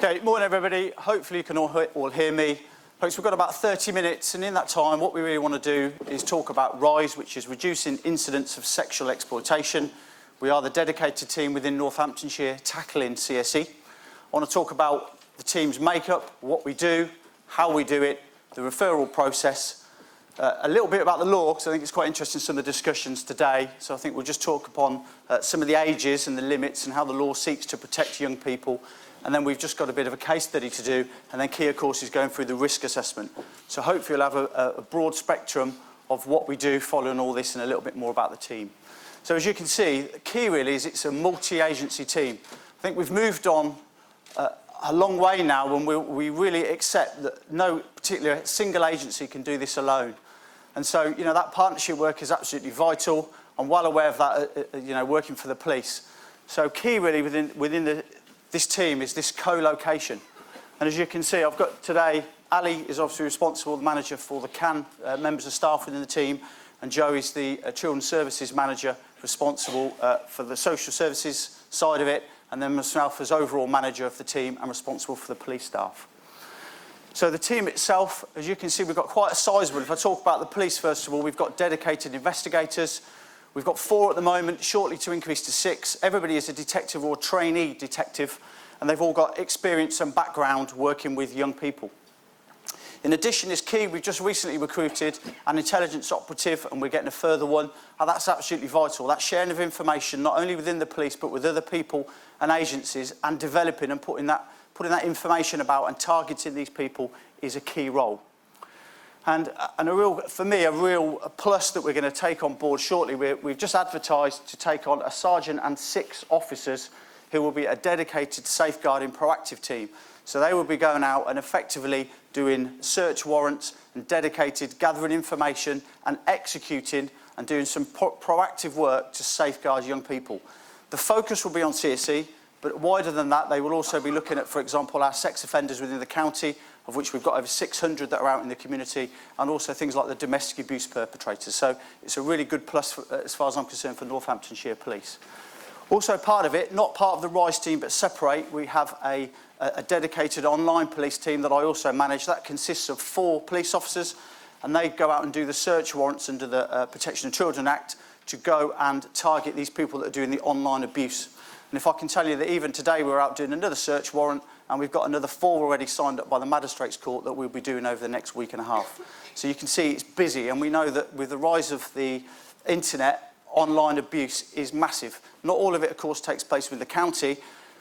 Okay, morning everybody. Hopefully you can all hear me. Folks, we've got about 30 minutes, and in that time what we really want to do is talk about RISE, which is reducing incidents of sexual exploitation. We are the dedicated team within Northamptonshire tackling CSE. I want to talk about the team's makeup, what we do, how we do it, the referral process, a little bit about the law, because I think it's quite interesting, some of the discussions today. So I think we'll just talk upon some of the ages and the limits and how the law seeks to protect young people. And then we've just got a bit of a case study to do, and then Kia, of course, is going through the risk assessment. So hopefully you'll have a broad spectrum of what we do following all this and a little bit more about the team. So as you can see, the key really is it's a multi-agency team. I think we've moved on a long way now when we really accept that no particular single agency can do this alone. And so, you know, that partnership work is absolutely vital. I'm well aware of that, you know, working for the police. So key really within this team is this co-location. And as you can see, I've got today, Ali is obviously responsible, the manager for the CAN members of staff within the team, and Joe is the Children's Services Manager responsible for the social services side of it, and then myself as overall manager of the team and responsible for the police staff. So the team itself, as you can see, we've got quite a sizable. If I talk about the police first of all, we've got dedicated investigators. We've got 4 at the moment, shortly to increase to 6. Everybody is a detective or trainee detective, and they've all got experience and background working with young people. In addition, is key, we've just recently recruited an intelligence operative, and we're getting a further one, and that's absolutely vital. That sharing of information, not only within the police, but with other people and agencies, and developing and putting that information about and targeting these people is a key role. And for me, a real plus that we're going to take on board shortly, we've just advertised to take on a sergeant and 6 officers who will be a dedicated safeguarding proactive team. So they will be going out and effectively doing search warrants and dedicated gathering information and executing and doing some proactive work to safeguard young people. The focus will be on CSE, but wider than that, they will also be looking at, for example, our sex offenders within the county, of which we've got over 600 that are out in the community, and also things like the domestic abuse perpetrators. So it's a really good plus, as far as I'm concerned, for Northamptonshire Police. Also part of it, not part of the RISE team, but separate, we have a dedicated online police team that I also manage. That consists of 4 police officers, and they go out and do the search warrants under the Protection of Children Act to go and target these people that are doing the online abuse. And if I can tell you that even today we're out doing another search warrant, and we've got another 4 already signed up by the Magistrates Court that we'll be doing over the next week and a half. So you can see it's busy, and we know that with the rise of the internet, online abuse is massive. Not all of it, of course, takes place with the county,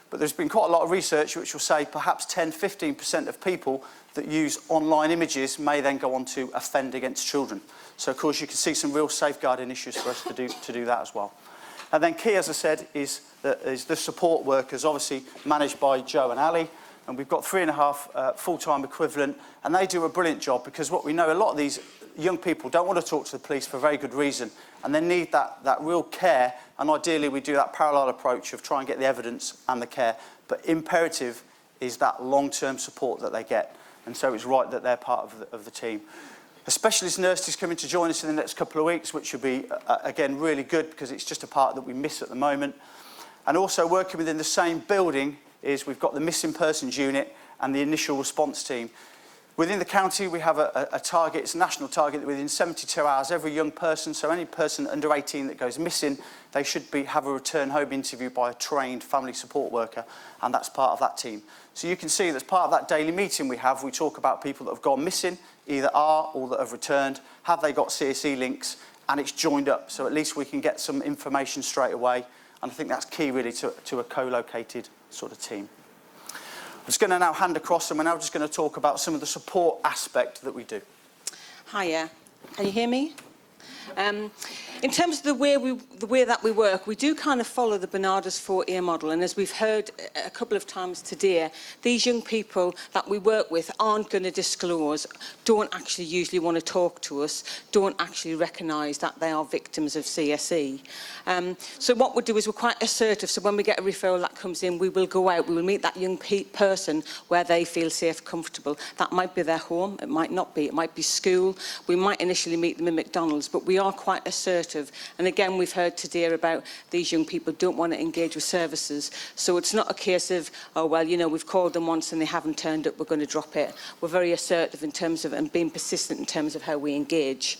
but there's been quite a lot of research which will say perhaps 10–15% of people that use online images may then go on to offend against children. So, of course, you can see some real safeguarding issues for us to do that as well. And then key, as I said, is the support workers, obviously managed by Joe and Ali. And we've got 3.5 full-time equivalent, and they do a brilliant job, because what we know, a lot of these young people don't want to talk to the police for a very good reason, and they need that real care, and ideally we do that parallel approach of try and get the evidence and the care. But imperative is that long-term support that they get, and so it's right that they're part of the team. A specialist nurse is coming to join us in the next couple of weeks, which will be, again, really good, because it's just a part that we miss at the moment. And also working within the same building is we've got the missing persons unit and the initial response team. Within the county, we have a target, it's a national target, that within 72 hours, every young person, so any person under 18 that goes missing, they should have a return home interview by a trained family support worker, and that's part of that team. So you can see that's part of that daily meeting we have. We talk about people that have gone missing, either are or that have returned. Have they got CSE links? And it's joined up, so at least we can get some information straight away. And I think that's key, really, to a co-located sort of team. I'm just going to now hand across, and we're now just going to talk about some of the support aspect that we do. Hiya. Can you hear me? In terms of the way that we work, we do kind of follow the Bernarda's 4-ear model, and as we've heard a couple of times today, these young people that we work with aren't going to disclose, don't actually usually want to talk to us, don't actually recognise that they are victims of CSE. So what we'll do is we're quite assertive, so when we get a referral that comes in, we will go out, we will meet that young person where they feel safe, comfortable. That might be their home, it might not be, it might be school, we might initially meet them in McDonald's, but we we are quite assertive. And again, we've heard today about these young people don't want to engage with services. So it's not a case of, oh, well, you know, we've called them once and they haven't turned up, we're going to drop it. We're very assertive in terms of, and being persistent in terms of how we engage.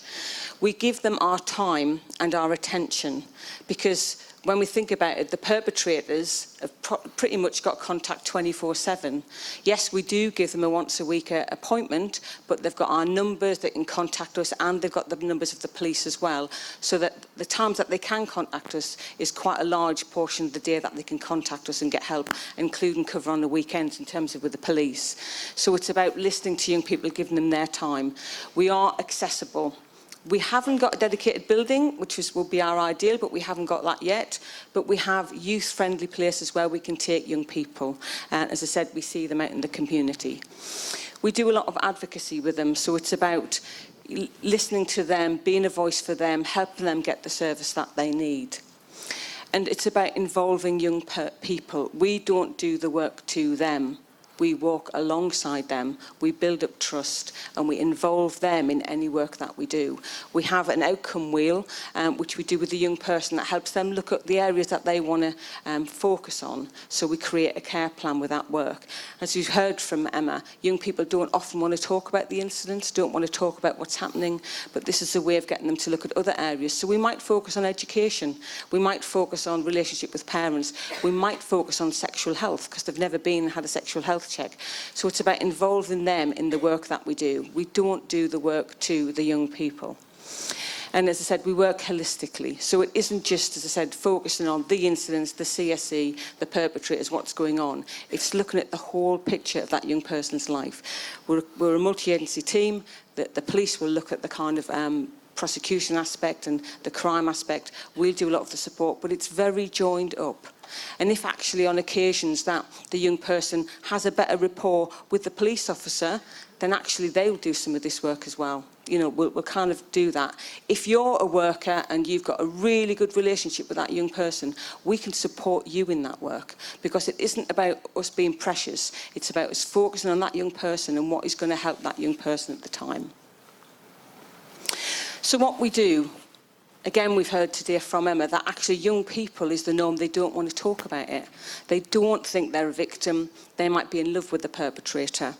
We give them our time and our attention, because when we think about it, the perpetrators have pretty much got contact 24/7. Yes, we do give them a once-a-week appointment, but they've got our numbers, they can contact us, and they've got the numbers of the police as well, so that the times that they can contact us is quite a large portion of the day that they can contact us and get help, including cover on the weekends in terms of with the police. So it's about listening to young people, giving them their time. We are accessible. We haven't got a dedicated building, which will be our ideal, but we haven't got that yet. But we have youth-friendly places where we can take young people. And as I said, we see them out in the community. We do a lot of advocacy with them, so it's about listening to them, being a voice for them, helping them get the service that they need. And it's about involving young people. We don't do the work to them. We walk alongside them, we build up trust, and we involve them in any work that we do. We have an outcome wheel, which we do with the young person, that helps them look at the areas that they want to focus on. So we create a care plan with that work. As you've heard from Emma, young people don't often want to talk about the incidents, don't want to talk about what's happening, but this is a way of getting them to look at other areas. So we might focus on education, we might focus on relationship with parents, we might focus on sexual health, because they've never been and had a sexual health check. So it's about involving them in the work that we do. We don't do the work to the young people. And as I said, we work holistically. So it isn't just, as I said, focusing on the incidents, the CSE, the perpetrators, what's going on. It's looking at the whole picture of that young person's life. We're a multi-agency team. The police will look at the kind of prosecution aspect and the crime aspect. We'll do a lot of the support, but it's very joined up. And if actually on occasions that the young person has a better rapport with the police officer, then actually they'll do some of this work as well. You know, we'll kind of do that. If you're a worker and you've got a really good relationship with that young person, we can support you in that work, because it isn't about us being precious. It's about us focusing on that young person and what is going to help that young person at the time. So what we do, again, we've heard today from Emma that actually young people is the norm. They don't want to talk about it. They don't think they're a victim. They might be in love with the perpetrator.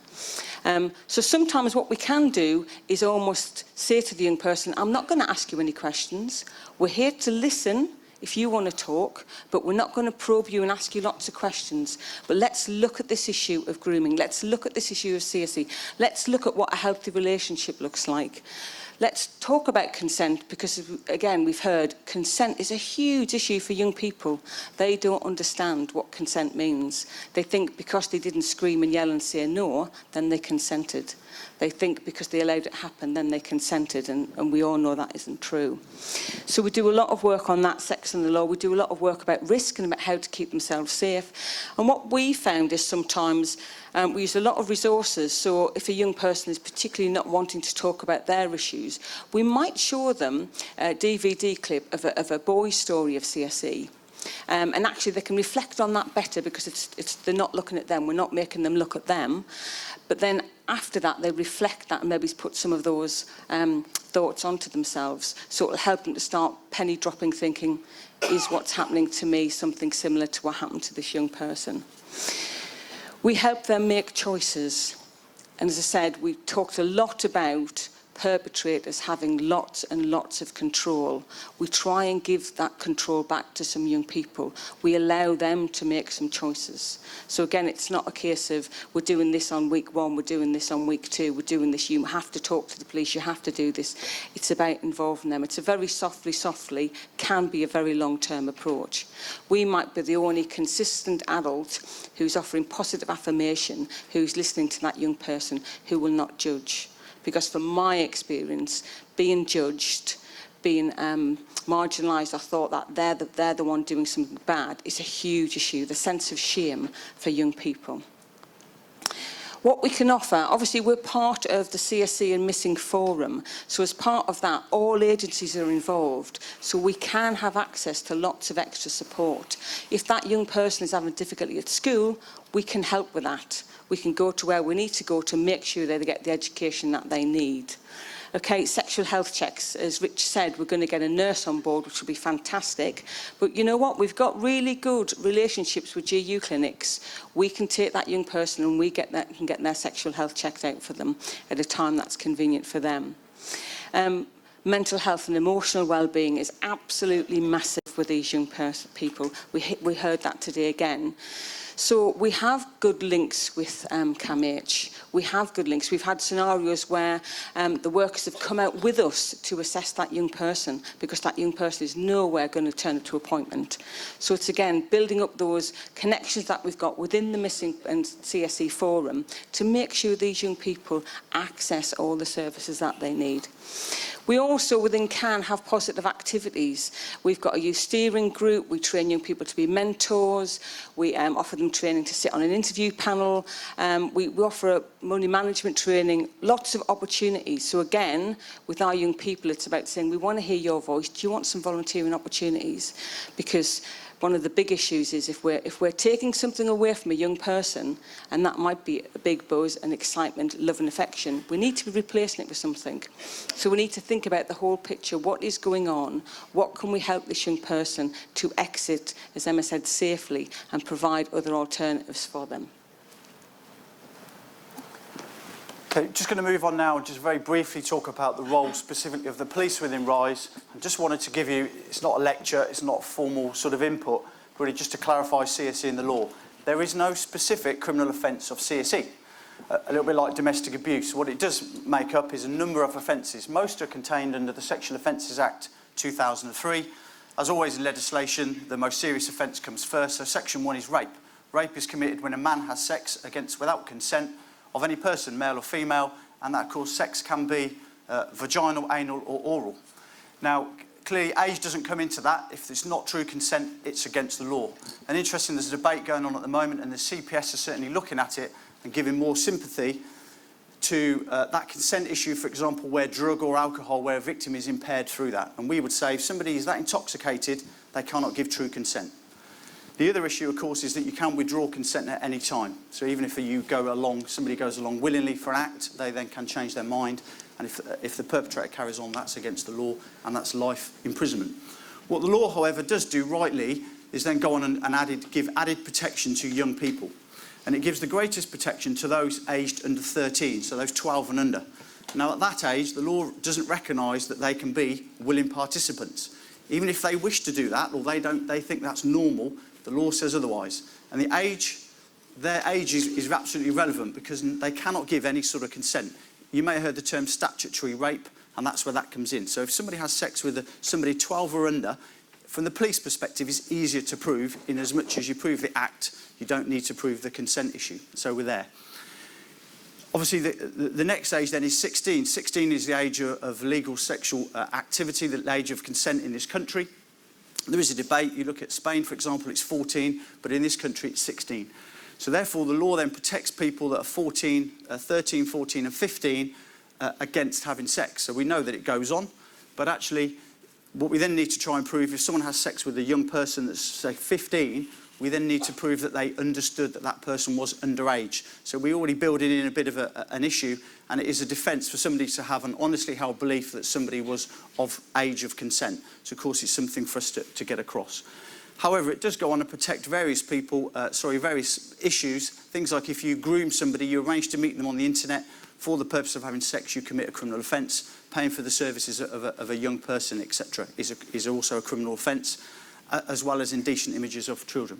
So sometimes what we can do is almost say to the young person, I'm not going to ask you any questions. We're here to listen if you want to talk, but we're not going to probe you and ask you lots of questions. But let's look at this issue of grooming. Let's look at this issue of CSE. Let's look at what a healthy relationship looks like. Let's talk about consent, because, again, we've heard consent is a huge issue for young people. They don't understand what consent means. They think because they didn't scream and yell and say no, then they consented. They think because they allowed it to happen, then they consented, and we all know that isn't true. So we do a lot of work on that section of the law. We do a lot of work about risk and about how to keep themselves safe. And what we found is sometimes we use a lot of resources. So if a young person is particularly not wanting to talk about their issues, we might show them a DVD clip of a boy's story of CSE. And actually they can reflect on that better, because they're not looking at them, we're not making them look at them. But then after that they reflect that and maybe put some of those thoughts onto themselves. So it'll help them to start penny dropping, thinking, is what's happening to me something similar to what happened to this young person? We help them make choices. And as I said, we talked a lot about perpetrators having lots and lots of control. We try and give that control back to some young people. We allow them to make some choices. So again, it's not a case of we're doing this on week 1, we're doing this on week 2, we're doing this, you have to talk to the police, you have to do this. It's about involving them. It's a very softly, can be a very long-term approach. We might be the only consistent adult who's offering positive affirmation, who's listening to that young person, who will not judge. Because from my experience, being judged, being marginalised, I thought that they're the one doing something bad, is a huge issue, the sense of shame for young people. What we can offer, obviously we're part of the CSE and Missing Forum, so as part of that all agencies are involved, so we can have access to lots of extra support. If that young person is having difficulty at school, we can help with that. We can go to where we need to go to make sure they get the education that they need. Okay, sexual health checks. As Rich said, we're going to get a nurse on board, which will be fantastic. But you know what? We've got really good relationships with GU clinics. We can take that young person and we can get their sexual health checked out for them at a time that's convenient for them. Mental health and emotional well-being is absolutely massive with these young people. We heard that today again. So we have good links with CAMH. We have good links. We've had scenarios where the workers have come out with us to assess that young person because that young person is nowhere going to turn up to appointment. So it's, again, building up those connections that we've got within the Missing and CSE Forum to make sure these young people access all the services that they need. We also, within CAN, have positive activities. We've got a youth steering group. We train young people to be mentors. We offer them training to sit on an interview panel. We offer money management training, lots of opportunities. So again, with our young people, it's about saying, we want to hear your voice. Do you want some volunteering opportunities? Because one of the big issues is if we're taking something away from a young person, and that might be a big buzz and excitement, love and affection, we need to be replacing it with something. So we need to think about the whole picture. What is going on? What can we help this young person to exit, as Emma said, safely, and provide other alternatives for them? Okay, just going to move on now and just very briefly talk about the role specifically of the police within RISE. I just wanted to give you, it's not a lecture, it's not a formal sort of input, really just to clarify CSE in the law. There is no specific criminal offence of CSE, a little bit like domestic abuse. What it does make up is a number of offences. Most are contained under the Sexual Offences Act 2003. As always in legislation, the most serious offence comes first, so Section 1 is rape. Rape is committed when a man has sex without consent of any person, male or female, and that, of course, sex can be vaginal, anal or oral. Now, clearly, age doesn't come into that. If it's not true consent, it's against the law. And interesting, there's a debate going on at the moment, and the CPS are certainly looking at it and giving more sympathy to that consent issue, for example, where drug or alcohol, where a victim is impaired through that. And we would say if somebody is that intoxicated, they cannot give true consent. The other issue, of course, is that you can withdraw consent at any time. So even if somebody goes along willingly for an act, they then can change their mind. And if the perpetrator carries on, that's against the law, and that's life imprisonment. What the law, however, does do rightly is then go on and give added protection to young people. And it gives the greatest protection to those aged under 13, so those 12 and under. Now, at that age, the law doesn't recognise that they can be willing participants. Even if they wish to do that, or they think that's normal, the law says otherwise. And their age is absolutely relevant because they cannot give any sort of consent. You may have heard the term statutory rape, and that's where that comes in. So if somebody has sex with somebody 12 or under, from the police perspective, it's easier to prove in as much as you prove the act, you don't need to prove the consent issue. So we're there. Obviously, the next age then is 16. 16 is the age of legal sexual activity, the age of consent in this country. There is a debate. You look at Spain, for example, it's 14, but in this country it's 16. So therefore, the law then protects people that are 13, 14 and 15 against having sex. So we know that it goes on, but actually what we then need to try and prove, if someone has sex with a young person that's, say, 15, we then need to prove that they understood that that person was underage. So we already build it in a bit of an issue, and it is a defence for somebody to have an honestly held belief that somebody was of age of consent. So, of course, it's something for us to get across. However, it does go on to protect various issues. Things like if you groom somebody, you arrange to meet them on the internet for the purpose of having sex, you commit a criminal offence. Paying for the services of a young person, etc., is also a criminal offence, as well as indecent images of children.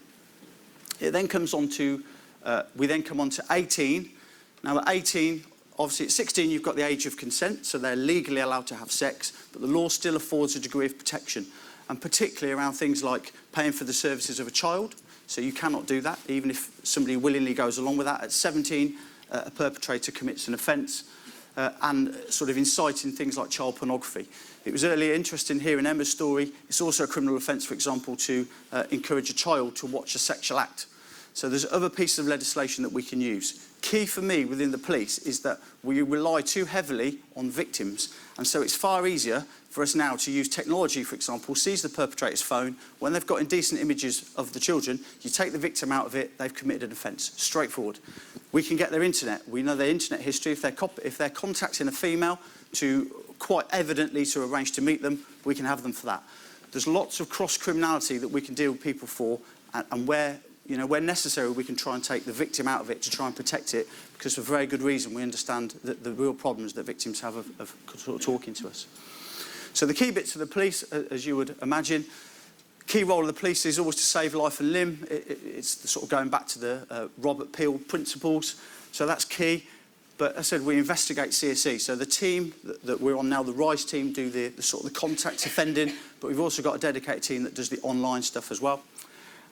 It then comes on to, we then come on to 18. Now at 18, obviously at 16 you've got the age of consent, so they're legally allowed to have sex, but the law still affords a degree of protection, and particularly around things like paying for the services of a child, so you cannot do that, even if somebody willingly goes along with that. At 17, a perpetrator commits an offence, and sort of inciting things like child pornography. It was earlier interesting here in Emma's story, it's also a criminal offence, for example, to encourage a child to watch a sexual act. So there's other pieces of legislation that we can use. Key for me within the police is that we rely too heavily on victims, and so it's far easier for us now to use technology, for example, seize the perpetrator's phone. When they've got indecent images of the children, you take the victim out of it, they've committed an offence. Straightforward. We can get their internet. We know their internet history. If they're contacting a female to quite evidently to arrange to meet them, we can have them for that. There's lots of cross-criminality that we can deal with people for, and where necessary, we can try and take the victim out of it to try and protect it, because for very good reason we understand the real problems that victims have of sort of talking to us. So the key bits of the police, as you would imagine, key role of the police is always to save life and limb. It's the sort of going back to the Robert Peel principles, so that's key. But as I said, we investigate CSE. So the team that we're on now, the RISE team, do the sort of the contact offending, but we've also got a dedicated team that does the online stuff as well.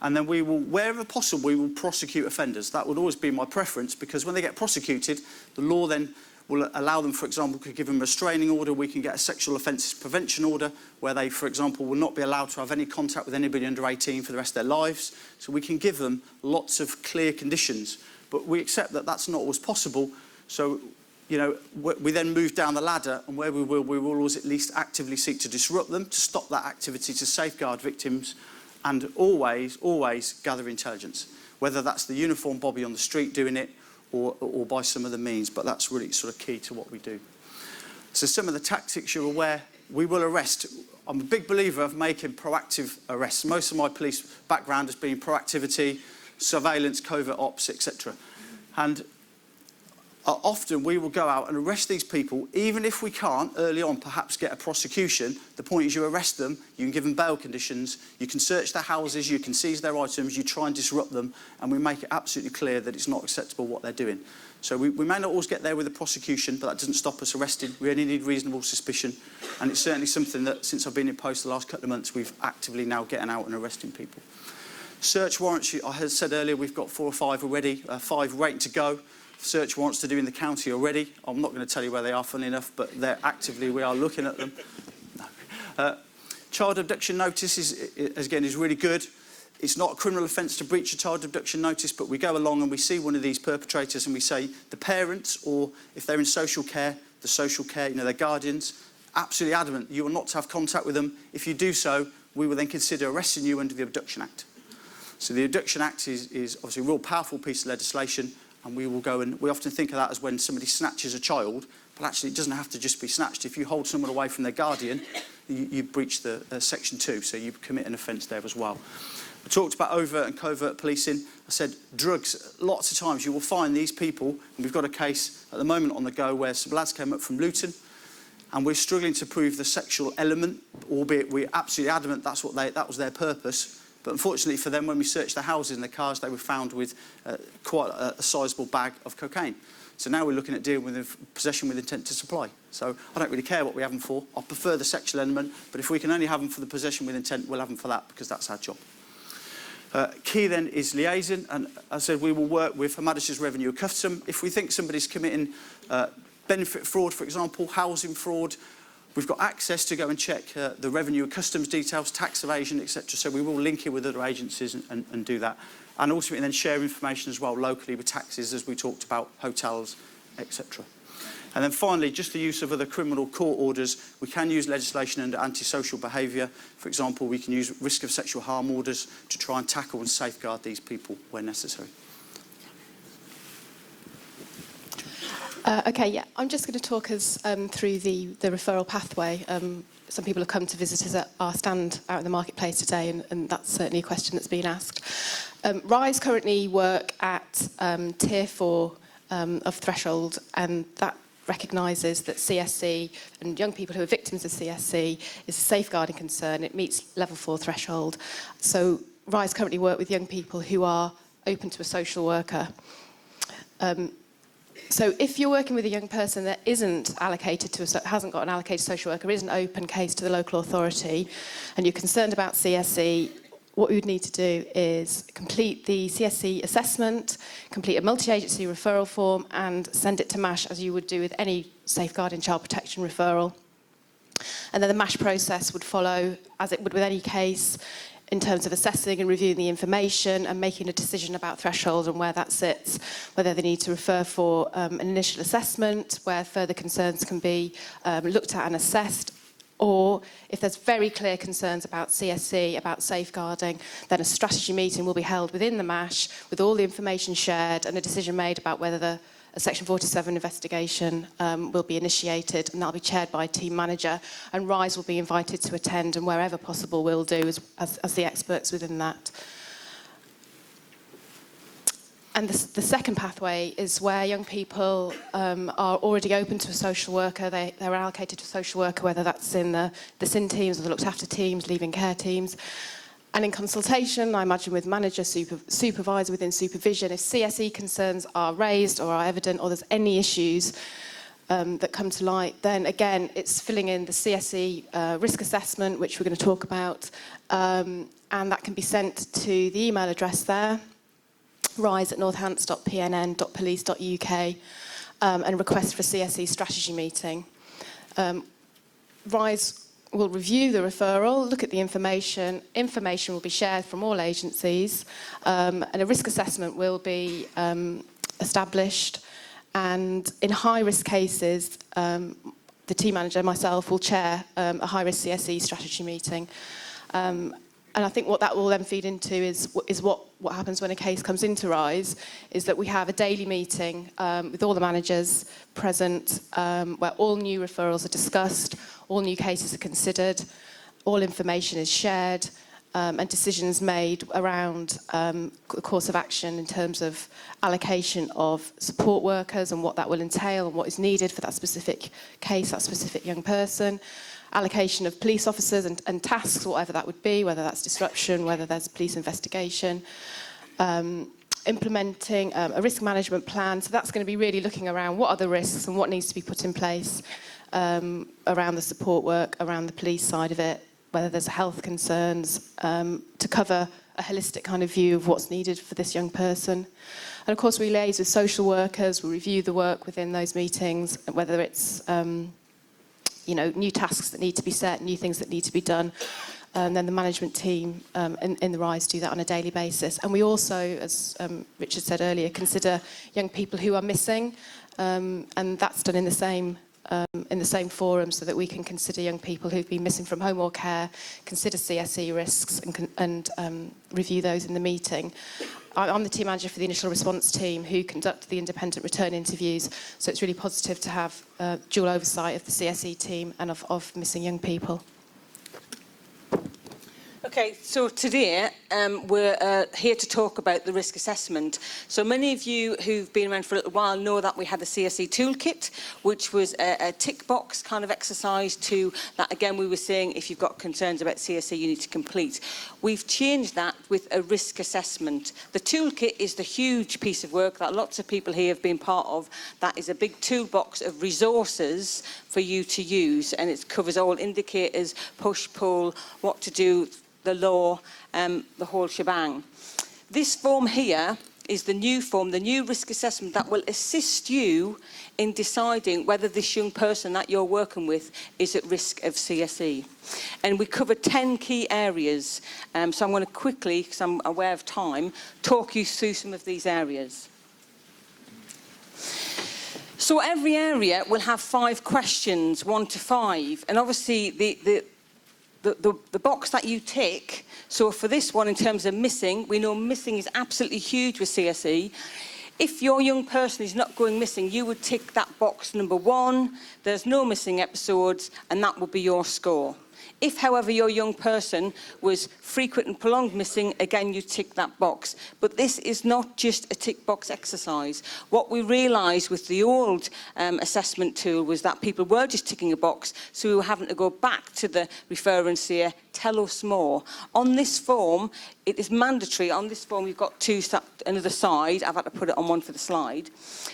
And then we will, wherever possible, we will prosecute offenders. That would always be my preference, because when they get prosecuted, the law then will allow them, for example, could give them a restraining order. We can get a sexual offences prevention order where they, for example, will not be allowed to have any contact with anybody under 18 for the rest of their lives. So we can give them lots of clear conditions. But we accept that that's not always possible. So, we then move down the ladder, and where we will always at least actively seek to disrupt them, to stop that activity, to safeguard victims, and always, always gather intelligence. Whether that's the uniformed Bobby on the street doing it, or by some other means, but that's really sort of key to what we do. So some of the tactics you're aware, we will arrest. I'm a big believer of making proactive arrests. Most of my police background has been proactivity, surveillance, covert ops, etc. And often we will go out and arrest these people, even if we can't early on perhaps get a prosecution. The point is you arrest them, you can give them bail conditions, you can search their houses, you can seize their items, you try and disrupt them, and we make it absolutely clear that it's not acceptable what they're doing. So we may not always get there with the prosecution, but that doesn't stop us arresting. We only need reasonable suspicion, and it's certainly something that since I've been in post the last couple of months, we've actively now getting out and arresting people. Search warrants, I had said earlier, we've got 4 or 5 already, 5 waiting to go. Search warrants to do in the county already. I'm not going to tell you where they are, funny enough, but they're actively, we are looking at them. No. Child abduction notice is really good. It's not a criminal offence to breach a child abduction notice, but we go along and we see one of these perpetrators and we say the parents, or if they're in social care, the social care, their guardians, absolutely adamant you are not to have contact with them. If you do so, we will then consider arresting you under the Abduction Act. So the Abduction Act is obviously a real powerful piece of legislation. And we will go, and we often think of that as when somebody snatches a child, but actually it doesn't have to just be snatched. If you hold someone away from their guardian, you breach the Section 2, so you commit an offence there as well. We talked about overt and covert policing. I said drugs. Lots of times you will find these people, and we've got a case at the moment on the go where some lads came up from Luton, and we're struggling to prove the sexual element, albeit we're absolutely adamant that was their purpose. But unfortunately for them, when we searched their houses and their cars, they were found with quite a sizable bag of cocaine. So now we're looking at dealing with possession with intent to supply. So I don't really care what we have them for. I prefer the sexual element, but if we can only have them for the possession with intent, we'll have them for that, because that's our job. Key then is liaison, and as I said, we will work with Her Majesty's Revenue and Customs. If we think somebody's committing benefit fraud, for example, housing fraud, we've got access to go and check the revenue and customs details, tax evasion, etc. So we will link it with other agencies and do that. And ultimately then share information as well locally with taxes, as we talked about, hotels, etc. And then finally, just the use of other criminal court orders. We can use legislation under antisocial behaviour. For example, we can use risk of sexual harm orders to try and tackle and safeguard these people where necessary. Okay, yeah, I'm just going to talk us through the referral pathway. Some people have come to visit us at our stand out in the marketplace today, and that's certainly a question that's been asked. RISE currently work at Tier 4 of threshold, and that recognises that CSC and young people who are victims of CSC is a safeguarding concern. It meets level 4 threshold. So RISE currently work with young people who are open to a social worker. So if you're working with a young person that isn't allocated hasn't got an allocated social worker, is an open case to the local authority, and you're concerned about CSE, what we would need to do is complete the CSE assessment, complete a multi-agency referral form, and send it to MASH as you would do with any safeguarding child protection referral. And then the MASH process would follow as it would with any case, in terms of assessing and reviewing the information and making a decision about threshold and where that sits, whether they need to refer for an initial assessment, where further concerns can be looked at and assessed, Or if there's very clear concerns about CSE, about safeguarding, then a strategy meeting will be held within the MASH with all the information shared and a decision made about whether a Section 47 investigation will be initiated, and that'll be chaired by a team manager, and RISE will be invited to attend, and wherever possible will do as the experts within that. And the second pathway is where young people are already open to a social worker. They're allocated to a social worker, whether that's in the SIN teams or the looked after teams, leaving care teams. And in consultation, I imagine with manager, supervisor within supervision, if CSE concerns are raised or are evident, or there's any issues that come to light, then again, it's filling in the CSE risk assessment, which we're going to talk about, and that can be sent to the email address there, rise@northants.pnn.police.uk, and request for a CSE strategy meeting. RISE will review the referral, look at the information. Information will be shared from all agencies, and a risk assessment will be established. And in high-risk cases, the team manager, myself, will chair a high-risk CSE strategy meeting. And I think what that will then feed into is what happens when a case comes into RISE, is that we have a daily meeting with all the managers present, where all new referrals are discussed, all new cases are considered, all information is shared, and decisions made around the course of action in terms of allocation of support workers and what that will entail and what is needed for that specific case, that specific young person. Allocation of police officers and tasks, whatever that would be, whether that's disruption, whether there's a police investigation. Implementing a risk management plan. So that's going to be really looking around what are the risks and what needs to be put in place around the support work, around the police side of it, whether there's health concerns, to cover a holistic kind of view of what's needed for this young person. And of course we liaise with social workers, we review the work within those meetings, whether it's new tasks that need to be set, new things that need to be done. And then the management team in the RISE do that on a daily basis. And we also, as Richard said earlier, consider young people who are missing, and that's done in the same forum, so that we can consider young people who've been missing from home or care, consider CSE risks, and review those in the meeting. I'm the team manager for the initial response team who conduct the independent return interviews, so it's really positive to have dual oversight of the CSE team and of missing young people. Okay, so today we're here to talk about the risk assessment. So many of you who've been around for a little while know that we had the CSE toolkit, which was a tick box kind of exercise to that, again, we were saying if you've got concerns about CSE, you need to complete. We've changed that with a risk assessment. The toolkit is the huge piece of work that lots of people here have been part of. That is a big toolbox of resources for you to use, and it covers all indicators, push, pull, what to do, the law, the whole shebang. This form here is the new form, the new risk assessment that will assist you in deciding whether this young person that you're working with is at risk of CSE. And we cover 10 key areas. So I'm going to quickly, because I'm aware of time, talk you through some of these areas. So every area will have 5 questions, 1 to 5. And obviously the box that you tick, so for this one in terms of missing, we know missing is absolutely huge with CSE. If your young person is not going missing, you would tick that box number 1, there's no missing episodes, and that would be your score. If, however, your young person was frequent and prolonged missing, again, you tick that box. But this is not just a tick box exercise. What we realised with the old assessment tool was that people were just ticking a box, so we were having to go back to the referrer and say, tell us more. On this form, it is mandatory. On this form, you've got another side, I've had to put it on one for the slide,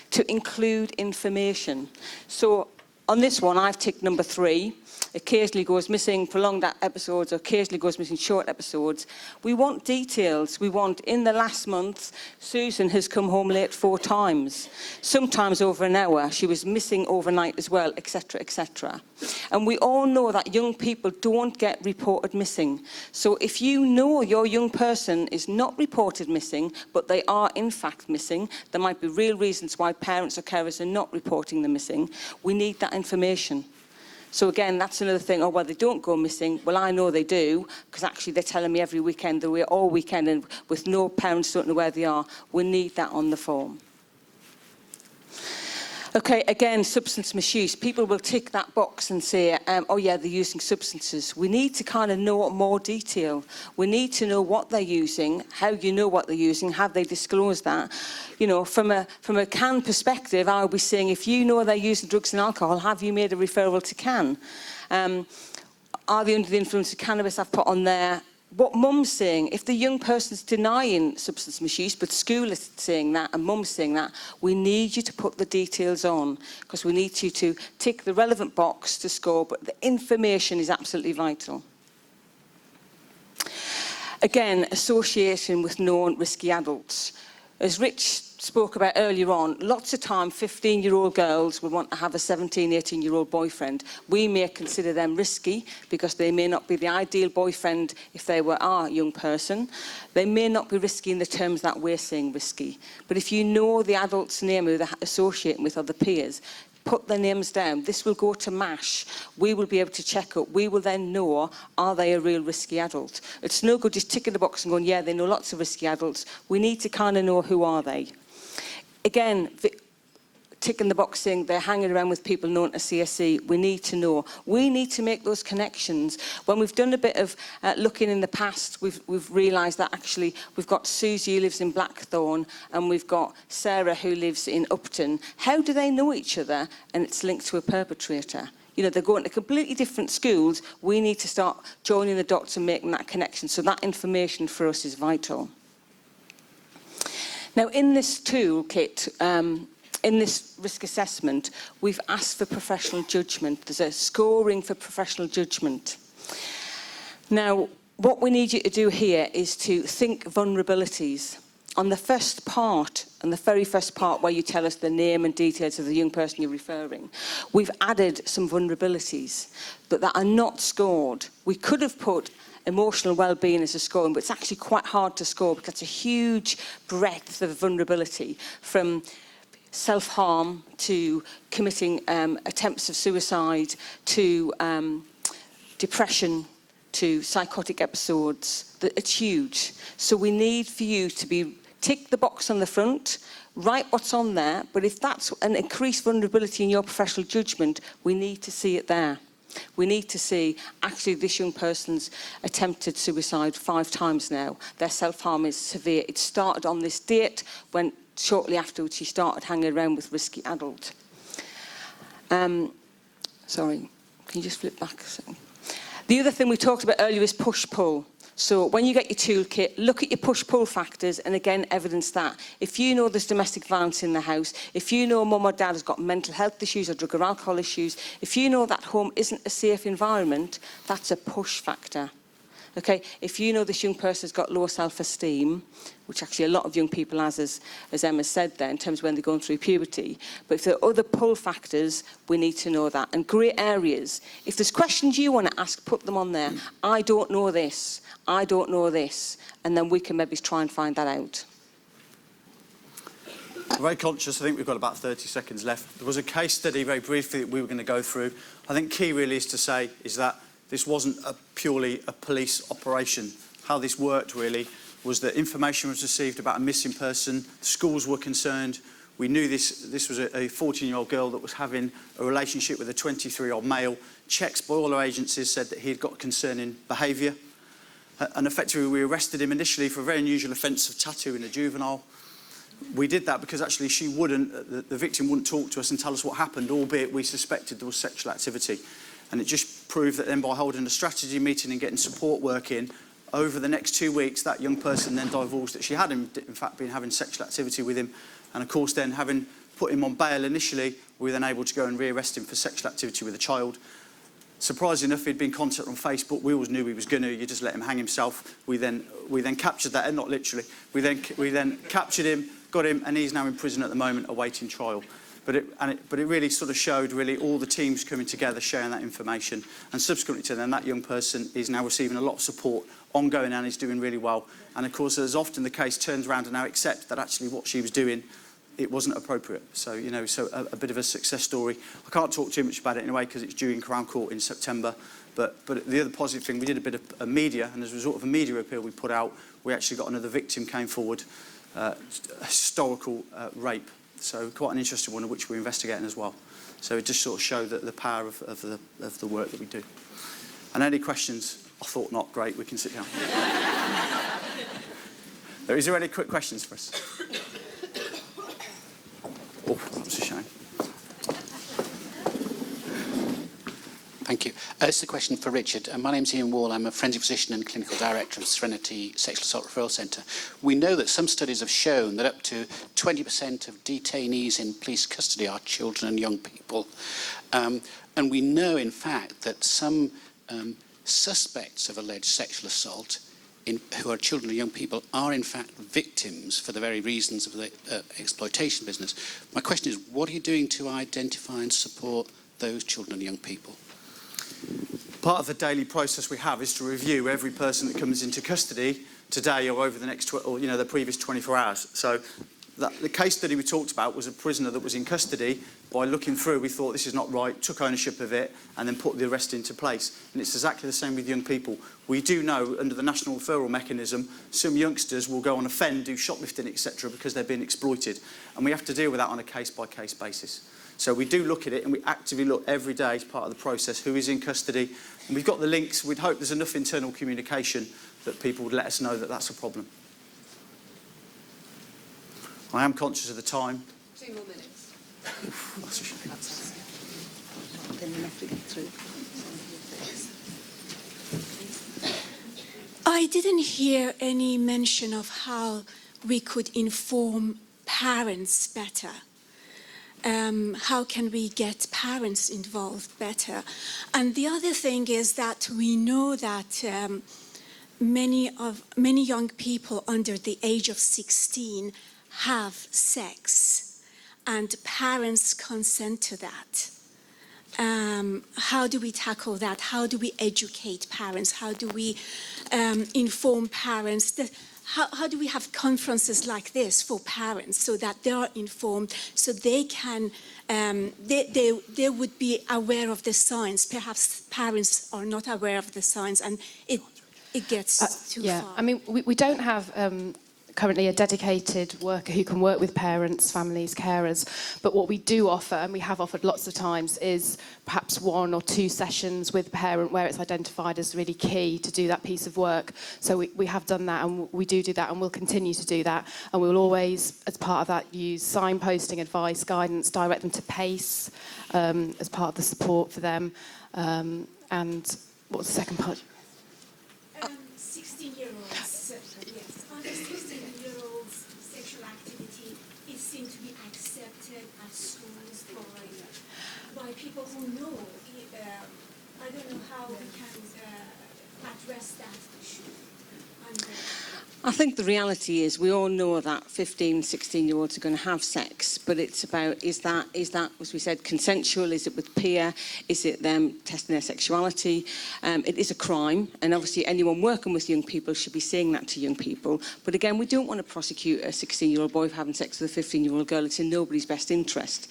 to include information. So on this one, I've ticked number 3. Occasionally goes missing prolonged episodes, or occasionally goes missing short episodes. We want details. We want, in the last month, Susan has come home late 4 times, sometimes over an hour. She was missing overnight as well, etc., etc. And we all know that young people don't get reported missing. So if you know your young person is not reported missing, but they are in fact missing, there might be real reasons why parents or carers are not reporting them missing. We need that information. So again, that's another thing. Oh, well, they don't go missing. Well, I know they do, because actually they're telling me every weekend they're away all weekend, and with no parents don't know where they are. We need that on the form. Okay, again, substance misuse. People will tick that box and say, oh yeah, they're using substances. We need to kind of know more detail. We need to know what they're using, how you know what they're using, have they disclosed that? You know, from a CAN perspective, I would be saying, if you know they're using drugs and alcohol, have you made a referral to CAN? Are they under the influence of cannabis? I've put on there. What mum's saying, if the young person's denying substance misuse, but school is saying that and mum's saying that, we need you to put the details on, because we need you to tick the relevant box to score, but the information is absolutely vital. Again, association with known risky adults. As Rich spoke about earlier on, lots of time 15-year-old girls will want to have a 17, 18-year-old boyfriend. We may consider them risky because they may not be the ideal boyfriend if they were our young person. They may not be risky in the terms that we're saying risky. But if you know the adult's name who they're associating with or the peers, put their names down. This will go to MASH. We will be able to check up. We will then know, are they a real risky adult? It's no good just ticking the box and going, yeah, they know lots of risky adults. We need to kind of know, who are they? Again, ticking the box saying they're hanging around with people known as CSE. We need to know. We need to make those connections. When we've done a bit of looking in the past, we've realised that actually we've got Susie who lives in Blackthorn and we've got Sarah who lives in Upton. How do they know each other? And it's linked to a perpetrator. You know, they're going to completely different schools. We need to start joining the dots and making that connection. So that information for us is vital. Now, in this toolkit, in this risk assessment, we've asked for professional judgment. There's a scoring for professional judgment. Now, what we need you to do here is to think vulnerabilities. On the first part, and the very first part where you tell us the name and details of the young person you're referring, we've added some vulnerabilities, but that are not scored. We could have put emotional well-being as a scoring, but it's actually quite hard to score because it's a huge breadth of vulnerability, from self-harm to committing attempts of suicide to depression to psychotic episodes. It's huge. So we need for you to tick the box on the front, write what's on there, but if that's an increased vulnerability in your professional judgment, we need to see it there. We need to see, actually, this young person's attempted suicide 5 times now. Their self-harm is severe. It started on this date when shortly afterwards she started hanging around with risky adult. Sorry, can you just flip back a second? The other thing we talked about earlier is push-pull. So when you get your toolkit, look at your push-pull factors and again evidence that. If you know there's domestic violence in the house, if you know mum or dad has got mental health issues or drug or alcohol issues, if you know that home isn't a safe environment, that's a push factor. Okay, if you know this young person's got low self-esteem, which actually a lot of young people has, as Emma said there, in terms of when they're going through puberty, but if there are other pull factors, we need to know that. And grey areas, if there's questions you want to ask, put them on there. I don't know this, I don't know this, and then we can maybe try and find that out. I'm very conscious, I think we've got about 30 seconds left. There was a case study very briefly that we were going to go through. I think key really is to say is that this wasn't purely a police operation. How this worked really was that information was received about a missing person, schools were concerned. We knew this was a 14-year-old girl that was having a relationship with a 23-year-old male. Checks by all our agencies said that he had got concerning behaviour. And effectively we arrested him initially for a very unusual offence of tattooing a juvenile. We did that because actually the victim wouldn't talk to us and tell us what happened, albeit we suspected there was sexual activity. And it just proved that then by holding a strategy meeting and getting support work in, over the next 2 weeks, that young person then divulged that she had, in fact, been having sexual activity with him. And of course, then having put him on bail initially, we were then able to go and re-arrest him for sexual activity with a child. Surprisingly enough, he'd been contacted on Facebook. We always knew he was going to. You just let him hang himself. We then captured that, and not literally. We then captured him, got him, and he's now in prison at the moment, awaiting trial. But it really sort of showed really all the teams coming together, sharing that information. And subsequently to then, that young person is now receiving a lot of support, ongoing, and is doing really well. And of course, as often the case, turns around and now accepts that actually what she was doing it wasn't appropriate. So, so a bit of a success story. I can't talk too much about it anyway because it's due in Crown Court in September. But the other positive thing, we did a bit of media, and as a result of a media appeal we put out, we actually got another victim came forward, historical rape. So quite an interesting one, which we're investigating as well. So it just sort of showed the power of the work that we do. And any questions? I thought not. Great, we can sit down. Is there any quick questions for us? Oh, that's a shame. Thank you. It's a question for Richard. My name's Ian Wall. I'm a forensic physician and clinical director of Serenity Sexual Assault Referral Centre. We know that some studies have shown that up to 20% of detainees in police custody are children and young people. And we know, in fact, that some suspects of alleged sexual assault who are children and young people are, in fact, victims for the very reasons of the exploitation business. My question is, what are you doing to identify and support those children and young people? Part of the daily process we have is to review every person that comes into custody today or over the next, the previous 24 hours. So the case study we talked about was a prisoner that was in custody. By looking through, we thought this is not right, took ownership of it, and then put the arrest into place. And it's exactly the same with young people. We do know, under the national referral mechanism, some youngsters will go on offend, do shoplifting, etc., because they're being exploited. And we have to deal with that on a case-by-case basis. So we do look at it, and we actively look every day as part of the process who is in custody. And we've got the links. We'd hope there's enough internal communication that people would let us know that that's a problem. I am conscious of the time. 2 more minutes. That's a shame. Then we have to get through. I didn't hear any mention of how we could inform parents better. How can we get parents involved better? And the other thing is that we know that many young people under the age of 16 have sex, and parents consent to that. How do we tackle that? How do we educate parents? How do we inform parents? How do we have conferences like this for parents so that they are informed, so they can, they would be aware of the signs? Perhaps parents are not aware of the signs, and it gets too far. I mean, we don't have currently a dedicated worker who can work with parents, families, carers, but what we do offer, and we have offered lots of times, is perhaps 1 or 2 sessions with the parent where it's identified as really key to do that piece of work. So we have done that, and we do that, and we'll continue to do that, and we'll always, as part of that, use signposting, advice, guidance, direct them to PACE as part of the support for them. And what was the second part? 16-year-olds, yes. Under 16-year-olds, sexual activity is seen to be accepted at schools by people who know. I don't know how we can address that issue. I think the reality is we all know that 15, 16-year-olds are going to have sex, but it's about, is that, as we said, consensual? Is it with peer? Is it them testing their sexuality? It is a crime, and obviously anyone working with young people should be saying that to young people. But again, we don't want to prosecute a 16-year-old boy for having sex with a 15-year-old girl. It's in nobody's best interest.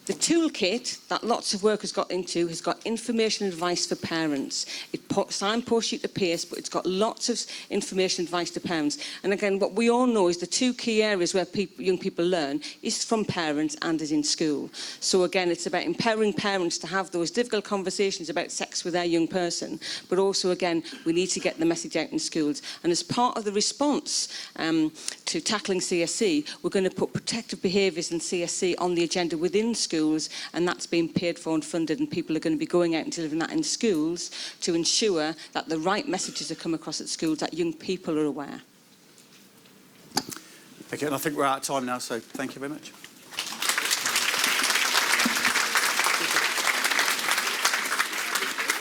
The toolkit that lots of work has got into has got information and advice for parents. It signposts you to peers, but it's got lots of information and advice to parents. And again, what we all know is the 2 key areas where young people learn is from parents and is in school. So again, it's about empowering parents to have those difficult conversations about sex with their young person. But also, again, we need to get the message out in schools. And as part of the response to tackling CSE, we're going to put protective behaviours in CSE on the agenda within schools, and that's being paid for and funded, and people are going to be going out and delivering that in schools to ensure that the right messages are come across at schools, that young people are aware. Okay, and I think we're out of time now, so thank you very much.